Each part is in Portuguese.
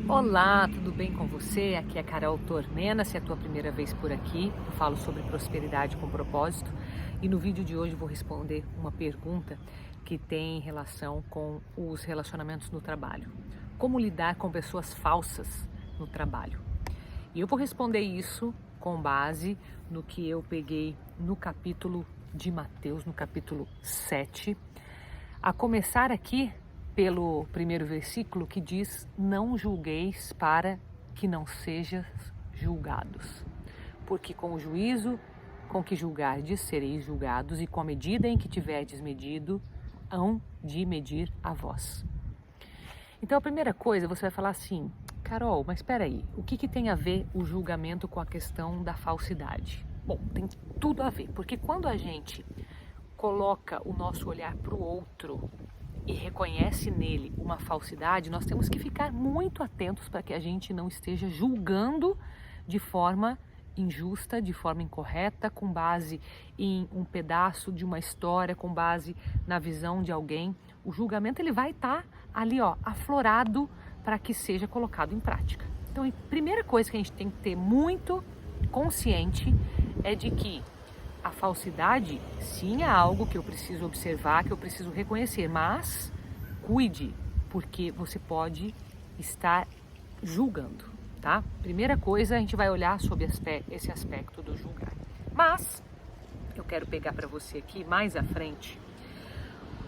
Olá, tudo bem com você? Aqui é Carol Tormena, se é a tua primeira vez por aqui, eu falo sobre prosperidade com propósito e no vídeo de hoje vou responder uma pergunta que tem relação com os relacionamentos no trabalho. Como lidar com pessoas falsas no trabalho? E eu vou responder isso com base no que eu peguei no capítulo de Mateus, no capítulo 7, a começar aqui pelo primeiro versículo que diz: não julgueis para que não sejais julgados, porque com o juízo com que julgardes sereis julgados, e com a medida em que tiverdes medido, hão de medir a vós. Então a primeira coisa, você vai falar assim: Carol, mas espera aí, o que tem a ver o julgamento com a questão da falsidade? Bom, tem tudo a ver, porque quando a gente coloca o nosso olhar para o outro e reconhece nele uma falsidade, nós temos que ficar muito atentos para que a gente não esteja julgando de forma injusta, de forma incorreta, com base em um pedaço de uma história, com base na visão de alguém. O julgamento ele vai estar ali, aflorado para que seja colocado em prática. Então, a primeira coisa que a gente tem que ter muito consciente é de que a falsidade, sim, é algo que eu preciso observar, que eu preciso reconhecer, mas cuide, porque você pode estar julgando, tá? Primeira coisa, a gente vai olhar sobre esse aspecto do julgar. Mas eu quero pegar para você aqui, mais à frente,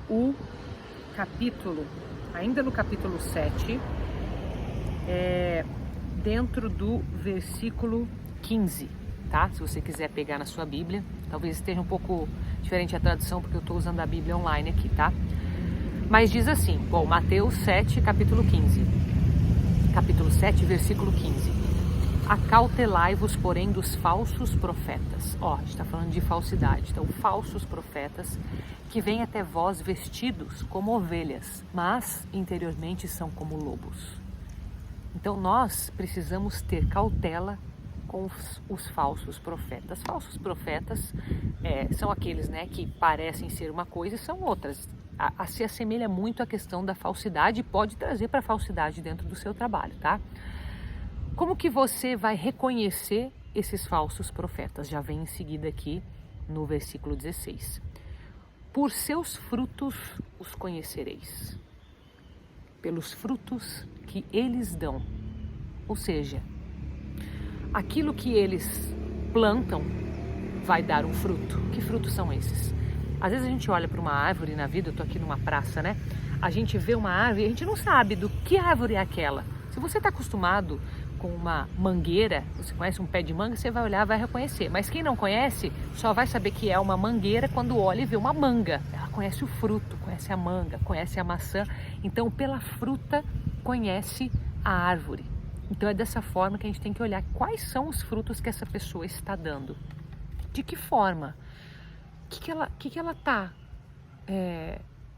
o capítulo, ainda no capítulo 7, dentro do versículo 15. Tá? Se você quiser pegar na sua Bíblia, talvez esteja um pouco diferente a tradução, porque eu estou usando a Bíblia online aqui, tá? Mas diz assim, bom, Mateus 7, capítulo 15. Capítulo 7, versículo 15. Acautelai-vos, porém, dos falsos profetas. A gente está falando de falsidade. Então, falsos profetas que vêm até vós vestidos como ovelhas, mas interiormente são como lobos. Então, nós precisamos ter cautela com os falsos profetas. Falsos profetas são aqueles, que parecem ser uma coisa e são outras. Se assemelha muito à questão da falsidade e pode trazer para a falsidade dentro do seu trabalho, tá? Como que você vai reconhecer esses falsos profetas? Já vem em seguida aqui no versículo 16. Por seus frutos os conhecereis. Pelos frutos que eles dão. Ou seja, aquilo que eles plantam vai dar um fruto. Que frutos são esses? Às vezes a gente olha para uma árvore na vida, eu estou aqui numa praça, A gente vê uma árvore e a gente não sabe do que árvore é aquela. Se você está acostumado com uma mangueira, você conhece um pé de manga, você vai olhar, vai reconhecer. Mas quem não conhece, só vai saber que é uma mangueira quando olha e vê uma manga. Ela conhece o fruto, conhece a manga, conhece a maçã. Então, pela fruta, conhece a árvore. Então é dessa forma que a gente tem que olhar quais são os frutos que essa pessoa está dando. De que forma? O que ela está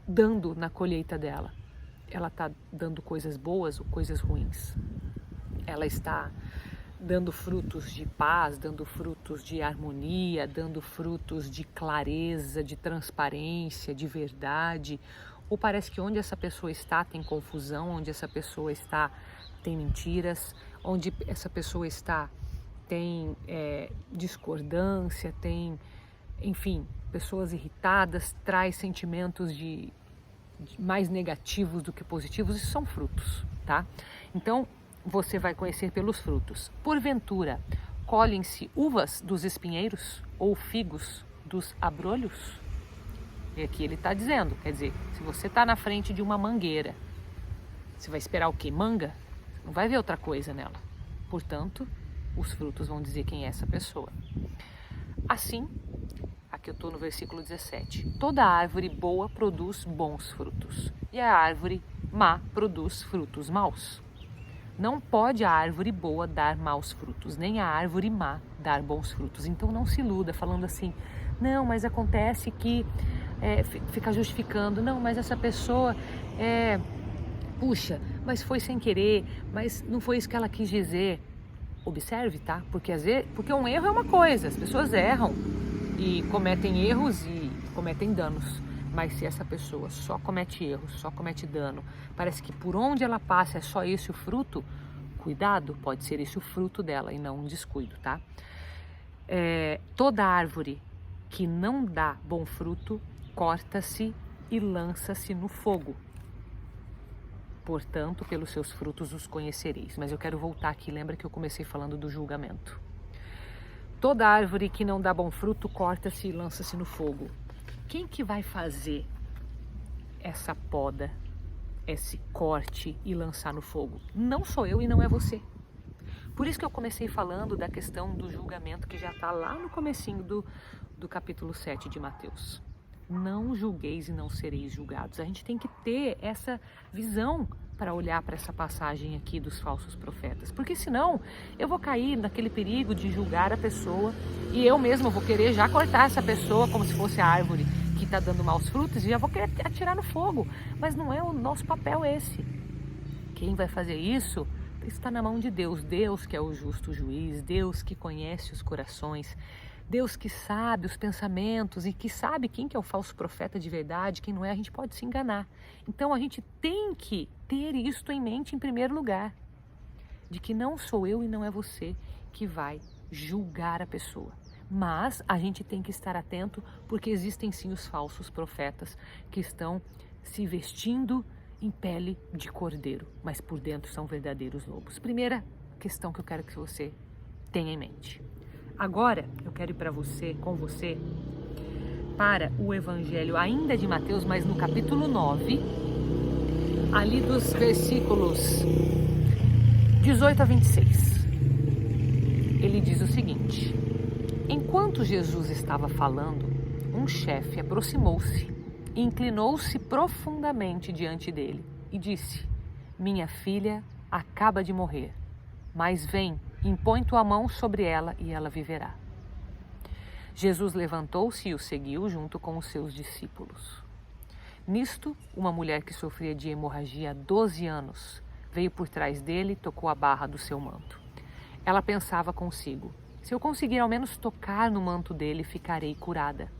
dando na colheita dela? Ela está dando coisas boas ou coisas ruins? Ela está dando frutos de paz, dando frutos de harmonia, dando frutos de clareza, de transparência, de verdade? Ou parece que onde essa pessoa está tem confusão, onde essa pessoa está tem mentiras, onde essa pessoa está tem discordância, tem, enfim, pessoas irritadas, traz sentimentos de mais negativos do que positivos. Isso são frutos, tá? Então, você vai conhecer pelos frutos. Porventura, colhem-se uvas dos espinheiros ou figos dos abrolhos? E aqui ele está dizendo, quer dizer, se você está na frente de uma mangueira, você vai esperar o quê? Manga? Não vai ver outra coisa nela. Portanto, os frutos vão dizer quem é essa pessoa. Assim, aqui eu estou no versículo 17. Toda árvore boa produz bons frutos, e a árvore má produz frutos maus. Não pode a árvore boa dar maus frutos, nem a árvore má dar bons frutos. Então não se iluda falando assim, não, mas acontece que fica justificando, não, mas essa pessoa puxa, mas foi sem querer, mas não foi isso que ela quis dizer. Observe, tá? Porque um erro é uma coisa, as pessoas erram e cometem erros e cometem danos. Mas se essa pessoa só comete erros, só comete dano, parece que por onde ela passa é só esse o fruto, cuidado, pode ser esse o fruto dela e não um descuido, tá? Toda árvore que não dá bom fruto, corta-se e lança-se no fogo. Portanto, pelos seus frutos os conhecereis. Mas eu quero voltar aqui, lembra que eu comecei falando do julgamento. Toda árvore que não dá bom fruto, corta-se e lança-se no fogo. Quem que vai fazer essa poda, esse corte e lançar no fogo? Não sou eu e não é você. Por isso que eu comecei falando da questão do julgamento, que já está lá no comecinho do capítulo 7 de Mateus. Não julgueis e não sereis julgados. A gente tem que ter essa visão para olhar para essa passagem aqui dos falsos profetas. Porque senão eu vou cair naquele perigo de julgar a pessoa e eu mesmo vou querer já cortar essa pessoa como se fosse a árvore que está dando maus frutos e já vou querer atirar no fogo. Mas não é o nosso papel esse. Quem vai fazer isso está na mão de Deus. Deus que é o justo juiz, Deus que conhece os corações, Deus que sabe os pensamentos e que sabe quem que é o falso profeta de verdade, quem não é. A gente pode se enganar. Então a gente tem que ter isto em mente em primeiro lugar, de que não sou eu e não é você que vai julgar a pessoa. Mas a gente tem que estar atento, porque existem sim os falsos profetas que estão se vestindo em pele de cordeiro, mas por dentro são verdadeiros lobos. Primeira questão que eu quero que você tenha em mente. Agora eu quero ir com você, para o Evangelho ainda de Mateus, mas no capítulo 9, ali dos versículos 18 a 26. Ele diz o seguinte: enquanto Jesus estava falando, um chefe aproximou-se e inclinou-se profundamente diante dele e disse: minha filha acaba de morrer, mas vem, impõe tua mão sobre ela e ela viverá. Jesus levantou-se e o seguiu junto com os seus discípulos. Nisto, uma mulher que sofria de hemorragia há 12 anos veio por trás dele e tocou a barra do seu manto. Ela pensava consigo: se eu conseguir ao menos tocar no manto dele, ficarei curada.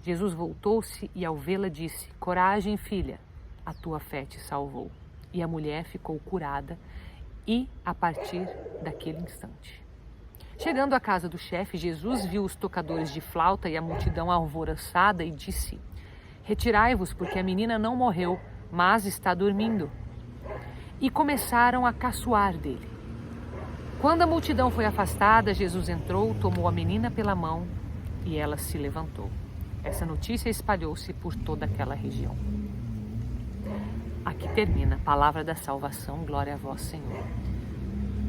Jesus voltou-se e ao vê-la disse: coragem, filha, a tua fé te salvou. E a mulher ficou curada e a partir daquele instante. Chegando à casa do chefe, Jesus viu os tocadores de flauta e a multidão alvoroçada e disse: retirai-vos, porque a menina não morreu, mas está dormindo. E começaram a caçoar dele. Quando a multidão foi afastada, Jesus entrou, tomou a menina pela mão e ela se levantou. Essa notícia espalhou-se por toda aquela região. Aqui termina a palavra da salvação, glória a vós, Senhor.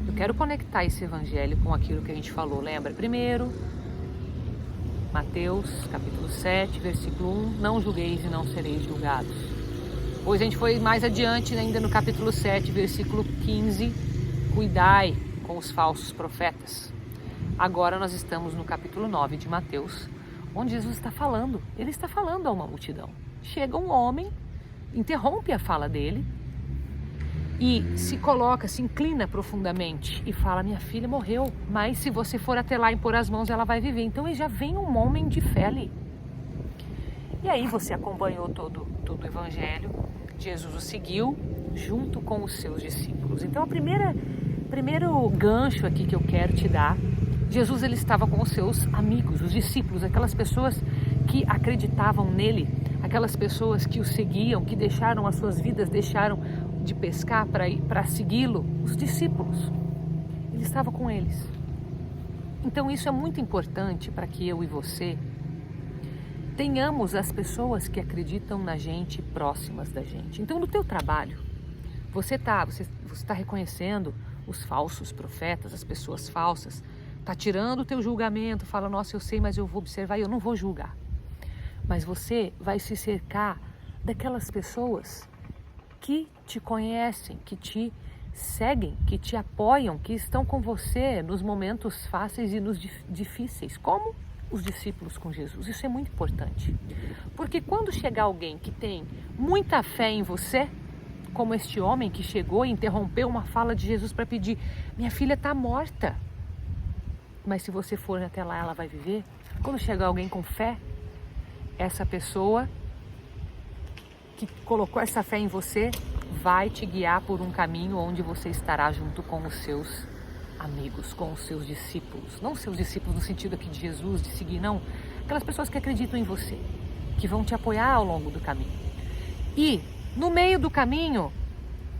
Eu quero conectar esse evangelho com aquilo que a gente falou, lembra? Primeiro, Mateus, capítulo 7, versículo 1, não julgueis e não sereis julgados. Depois a gente foi mais adiante, ainda no capítulo 7, versículo 15, cuidai com os falsos profetas. Agora nós estamos no capítulo 9 de Mateus, onde Jesus está falando, ele está falando a uma multidão. Chega um homem, interrompe a fala dele e se coloca, se inclina profundamente e fala: minha filha morreu, mas se você for até lá e pôr as mãos, ela vai viver. Então já vem um homem de fé ali. E aí você acompanhou todo o evangelho, Jesus o seguiu junto com os seus discípulos. Então primeiro gancho aqui que eu quero te dar: Jesus ele estava com os seus amigos, os discípulos, aquelas pessoas que acreditavam nele, aquelas pessoas que o seguiam, que deixaram as suas vidas, deixaram de pescar para segui-lo, os discípulos. Ele estava com eles. Então isso é muito importante para que eu e você tenhamos as pessoas que acreditam na gente próximas da gente. Então no teu trabalho, você está reconhecendo os falsos profetas, as pessoas falsas, está tirando o teu julgamento, fala: nossa, eu sei, mas eu vou observar e eu não vou julgar. Mas você vai se cercar daquelas pessoas que te conhecem, que te seguem, que te apoiam, que estão com você nos momentos fáceis e nos difíceis, como os discípulos com Jesus. Isso é muito importante, porque quando chegar alguém que tem muita fé em você, como este homem que chegou e interrompeu uma fala de Jesus para pedir: minha filha está morta, mas se você for até lá, ela vai viver. Quando chegar alguém com fé, essa pessoa que colocou essa fé em você vai te guiar por um caminho onde você estará junto com os seus amigos, com os seus discípulos. Não seus discípulos no sentido aqui de Jesus, de seguir, não. Aquelas pessoas que acreditam em você, que vão te apoiar ao longo do caminho. E no meio do caminho,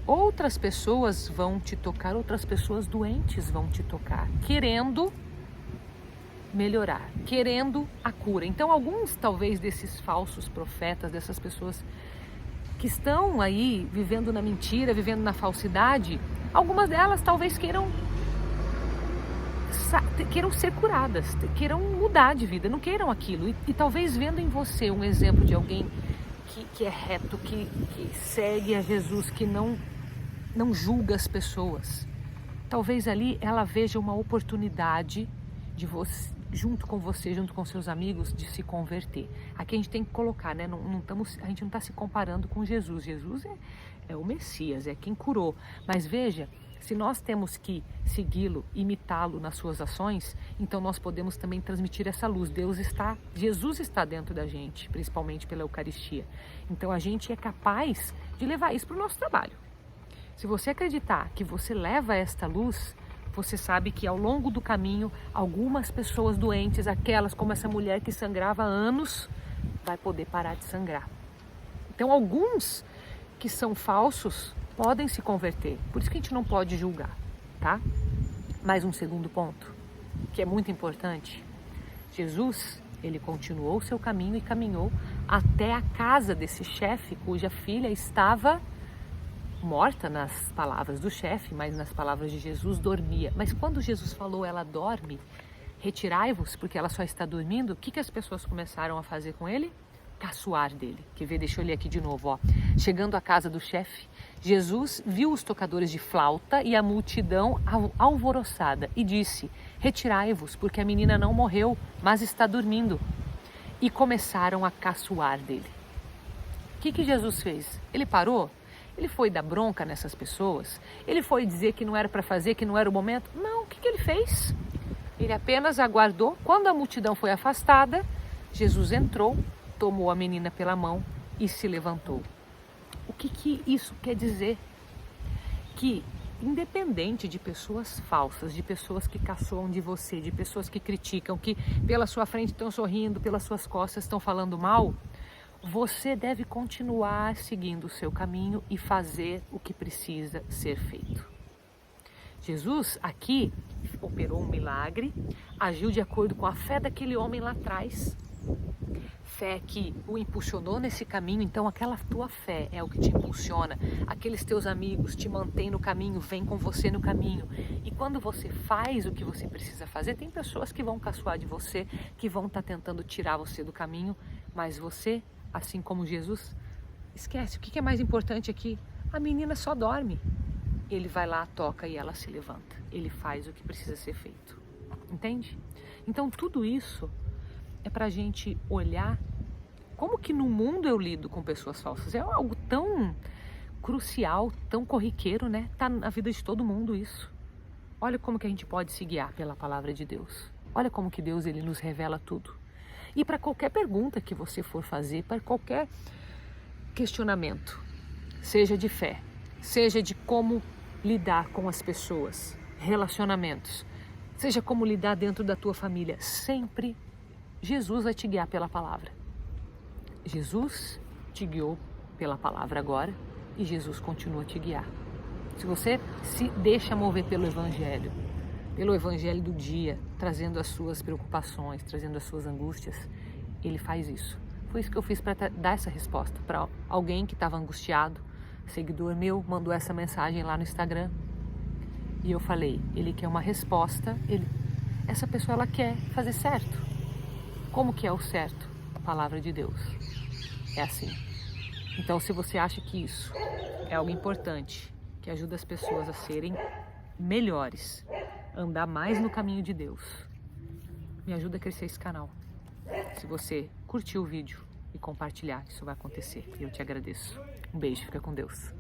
outras pessoas vão te tocar, outras pessoas doentes vão te tocar, querendo melhorar, querendo a cura. Então, alguns talvez desses falsos profetas, dessas pessoas que estão aí vivendo na mentira, vivendo na falsidade, algumas delas talvez queiram ser curadas, queiram mudar de vida, não queiram aquilo. E talvez vendo em você um exemplo de alguém que é reto, que segue a Jesus, que não julga as pessoas, talvez ali ela veja uma oportunidade de você, junto com você, junto com seus amigos, de se converter. Aqui a gente tem que colocar, né? A gente não está se comparando com Jesus. Jesus é o Messias, é quem curou. Mas veja, se nós temos que segui-lo, imitá-lo nas suas ações, então nós podemos também transmitir essa luz. Jesus está dentro da gente, principalmente pela Eucaristia. Então a gente é capaz de levar isso para o nosso trabalho. Se você acreditar que você leva esta luz, você sabe que ao longo do caminho, algumas pessoas doentes, aquelas como essa mulher que sangrava há anos, vai poder parar de sangrar. Então alguns que são falsos podem se converter. Por isso que a gente não pode julgar, tá? Mais um segundo ponto, que é muito importante. Jesus, ele continuou o seu caminho e caminhou até a casa desse chefe, cuja filha estava morta, nas palavras do chefe, mas nas palavras de Jesus, dormia. Mas quando Jesus falou, ela dorme, retirai-vos, porque ela só está dormindo, o que as pessoas começaram a fazer com ele? Caçoar dele. Deixa eu ler aqui de novo, ó. Chegando à casa do chefe, Jesus viu os tocadores de flauta e a multidão alvoroçada e disse: retirai-vos, porque a menina não morreu, mas está dormindo. E começaram a caçoar dele. O que Jesus fez? Ele parou? Ele foi dar bronca nessas pessoas? Ele foi dizer que não era para fazer, que não era o momento? Não, o que ele fez? Ele apenas aguardou. Quando a multidão foi afastada, Jesus entrou, tomou a menina pela mão e se levantou. O que isso quer dizer? Que independente de pessoas falsas, de pessoas que caçoam de você, de pessoas que criticam, que pela sua frente estão sorrindo, pelas suas costas estão falando mal, você deve continuar seguindo o seu caminho e fazer o que precisa ser feito. Jesus aqui operou um milagre, agiu de acordo com a fé daquele homem lá atrás, fé que o impulsionou nesse caminho. Então aquela tua fé é o que te impulsiona, aqueles teus amigos te mantêm no caminho, vêm com você no caminho. E quando você faz o que você precisa fazer, tem pessoas que vão caçoar de você, que vão estar tentando tirar você do caminho, mas você, assim como Jesus, esquece. O que é mais importante aqui? A menina só dorme. Ele vai lá, toca e ela se levanta. Ele faz o que precisa ser feito. Entende? Então tudo isso é para a gente olhar como que no mundo eu lido com pessoas falsas. É algo tão crucial, tão corriqueiro, né? Tá na vida de todo mundo isso. Olha como que a gente pode se guiar pela palavra de Deus. Olha como que Deus, ele nos revela tudo. E para qualquer pergunta que você for fazer, para qualquer questionamento, seja de fé, seja de como lidar com as pessoas, relacionamentos, seja como lidar dentro da tua família, sempre Jesus vai te guiar pela palavra. Jesus te guiou pela palavra agora e Jesus continua a te guiar. Se você se deixa mover pelo Evangelho do dia, trazendo as suas preocupações, trazendo as suas angústias, ele faz isso. Foi isso que eu fiz para dar essa resposta para alguém que estava angustiado, seguidor meu, mandou essa mensagem lá no Instagram. E eu falei, ele quer uma resposta, essa pessoa ela quer fazer certo. Como que é o certo? A palavra de Deus. É assim. Então, se você acha que isso é algo importante, que ajuda as pessoas a serem melhores, andar mais no caminho de Deus, me ajuda a crescer esse canal. Se você curtir o vídeo e compartilhar, isso vai acontecer. E eu te agradeço. Um beijo, fica com Deus.